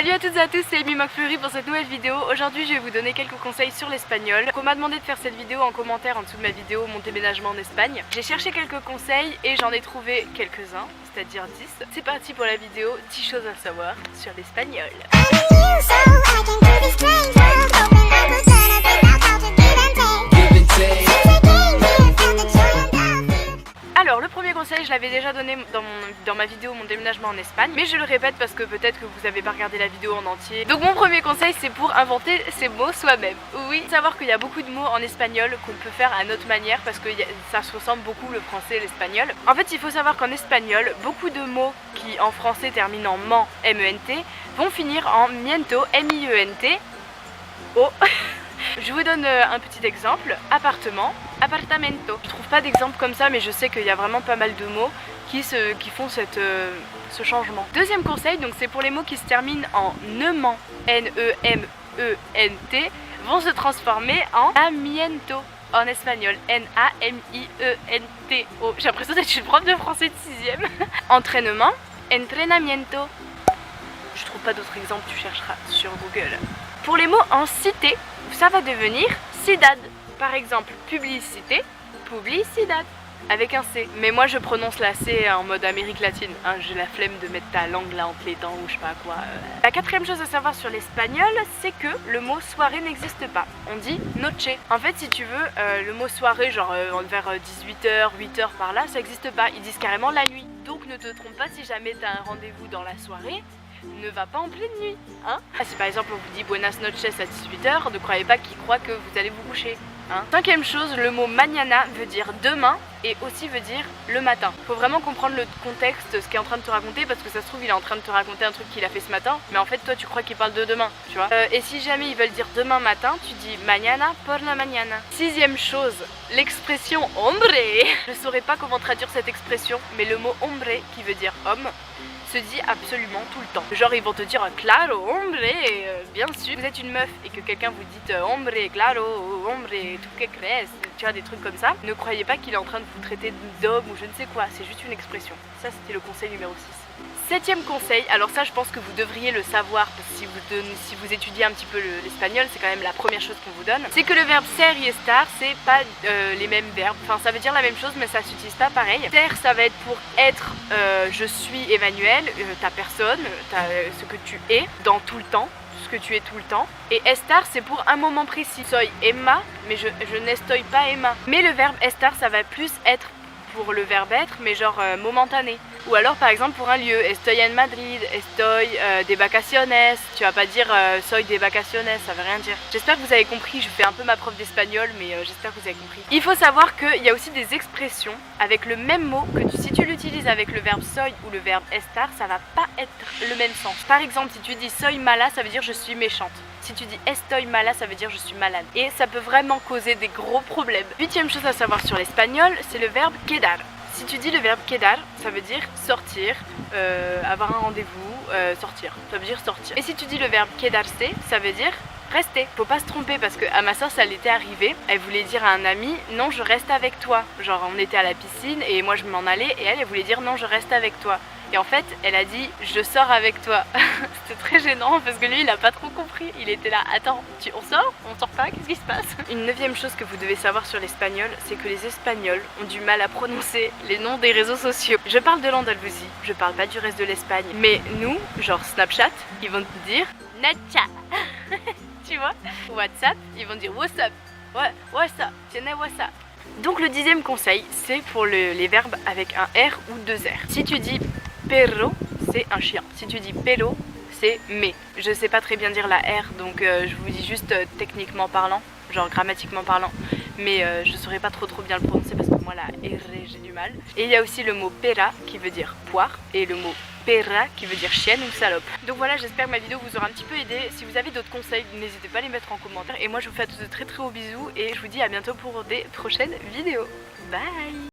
Salut à toutes et à tous, c'est Amy McFlurry pour cette nouvelle vidéo. Aujourd'hui je vais vous donner quelques conseils sur l'espagnol. On m'a demandé de faire cette vidéo en commentaire en dessous de ma vidéo mon déménagement en Espagne. J'ai cherché quelques conseils et j'en ai trouvé quelques-uns, c'est-à-dire 10. C'est parti pour la vidéo, 10 choses à savoir sur l'espagnol. Alors le premier conseil je l'avais déjà donné dans ma vidéo mon déménagement en Espagne, mais je le répète parce que peut-être que vous n'avez pas regardé la vidéo en entier. Donc mon premier conseil c'est pour inventer ces mots soi-même. Oui, savoir qu'il y a beaucoup de mots en espagnol qu'on peut faire à notre manière parce que ça se ressemble beaucoup le français et l'espagnol. En fait il faut savoir qu'en espagnol, beaucoup de mots qui en français terminent en man, M-E-N-T, vont finir en miento, M-I-E-N-T. Oh. Je vous donne un petit exemple, appartement, appartamento. Je trouve pas d'exemple comme ça mais je sais qu'il y a vraiment pas mal de mots qui font ce changement. Deuxième conseil, donc c'est pour les mots qui se terminent en neman, N-E-M-E-N-T, vont se transformer en amiento en espagnol, N-A-M-I-E-N-T-O. J'ai l'impression d'être une prof de français de 6ème. Entraînement, entrenamiento. Je trouve pas d'autres exemples, tu chercheras sur Google. Pour les mots en cité, ça va devenir ciudad. Par exemple, publicité, publicidad, avec un C. Mais moi je prononce la C en mode Amérique latine. Hein, j'ai la flemme de mettre ta langue là entre les dents ou je sais pas quoi. La quatrième chose à savoir sur l'espagnol, c'est que le mot soirée n'existe pas. On dit noche. En fait, si tu veux, le mot soirée, genre vers 18h, 8h par là, ça n'existe pas. Ils disent carrément la nuit. Donc ne te trompe pas si jamais tu as un rendez-vous dans la soirée. Ne va pas en pleine nuit, hein. Si par exemple on vous dit buenas noches à 18h, ne croyez pas qu'ils croient que vous allez vous coucher, hein. Cinquième chose, le mot mañana veut dire demain et aussi veut dire le matin. Faut vraiment comprendre le contexte, ce qu'il est en train de te raconter, parce que ça se trouve il est en train de te raconter un truc qu'il a fait ce matin, mais en fait toi tu crois qu'il parle de demain, tu vois. Et si jamais ils veulent dire demain matin, tu dis mañana por la mañana. Sixième chose, l'expression hombre. Je saurais pas comment traduire cette expression, mais le mot hombre qui veut dire homme se dit absolument tout le temps. Genre ils vont te dire claro, hombre, bien sûr. Vous êtes une meuf et que quelqu'un vous dit hombre, claro, hombre, tu que crees, tu vois, des trucs comme ça. Ne croyez pas qu'il est en train de vous traiter d'homme ou je ne sais quoi, c'est juste une expression. Ça c'était le conseil numéro 6. Septième conseil, alors ça je pense que vous devriez le savoir parce que si vous étudiez un petit peu l'espagnol, c'est quand même la première chose qu'on vous donne, c'est que le verbe ser y estar, c'est pas les mêmes verbes, enfin ça veut dire la même chose mais ça s'utilise pas pareil. Ser ça va être pour être, je suis Emmanuel, ta personne, ce que tu es dans tout le temps, ce que tu es tout le temps. Et estar c'est pour un moment précis, soy Emma, mais je n'estoy pas Emma. Mais le verbe estar ça va plus être pour le verbe être mais genre momentané. Ou alors par exemple pour un lieu, estoy en Madrid, estoy de vacaciones, tu vas pas dire soy de vacaciones, ça veut rien dire. J'espère que vous avez compris, je fais un peu ma prof d'espagnol mais j'espère que vous avez compris. Il faut savoir qu'il y a aussi des expressions avec le même mot que si tu l'utilises avec le verbe soy ou le verbe estar, ça va pas être le même sens. Par exemple si tu dis soy mala, ça veut dire je suis méchante. Si tu dis estoy mala, ça veut dire je suis malade. Et ça peut vraiment causer des gros problèmes. Huitième chose à savoir sur l'espagnol, c'est le verbe quedar. Si tu dis le verbe quedar, ça veut dire sortir, avoir un rendez-vous, sortir. Ça veut dire sortir. Et si tu dis le verbe quedarse, ça veut dire rester. Faut pas se tromper parce que à ma soeur ça l'était arrivé. Elle voulait dire à un ami non je reste avec toi. Genre on était à la piscine et moi je m'en allais et elle voulait dire non je reste avec toi. Et en fait, elle a dit « je sors avec toi ». C'était très gênant parce que lui, il a pas trop compris. Il était là « attends, on sort? On sort pas? Qu'est-ce qui se passe ?» Une neuvième chose que vous devez savoir sur l'espagnol, c'est que les Espagnols ont du mal à prononcer les noms des réseaux sociaux. Je parle de l'Andalousie, je parle pas du reste de l'Espagne. Mais nous, genre Snapchat, ils vont te dire « Nacha ». Tu vois? WhatsApp, ils vont dire « What's up ». Ouais, WhatsApp, tiens WhatsApp. Donc le dixième conseil, c'est pour les verbes avec un R ou deux R. Si tu dis perro, c'est un chien. Si tu dis pelo, c'est mais. Je sais pas très bien dire la R, donc je vous dis juste techniquement parlant, genre grammatiquement parlant. Mais je saurais pas trop bien le prononcer parce que moi la R j'ai du mal. Et il y a aussi le mot pera qui veut dire poire et le mot perra qui veut dire chienne ou salope. Donc voilà, j'espère que ma vidéo vous aura un petit peu aidé. Si vous avez d'autres conseils, n'hésitez pas à les mettre en commentaire. Et moi je vous fais à tous de très gros bisous et je vous dis à bientôt pour des prochaines vidéos. Bye!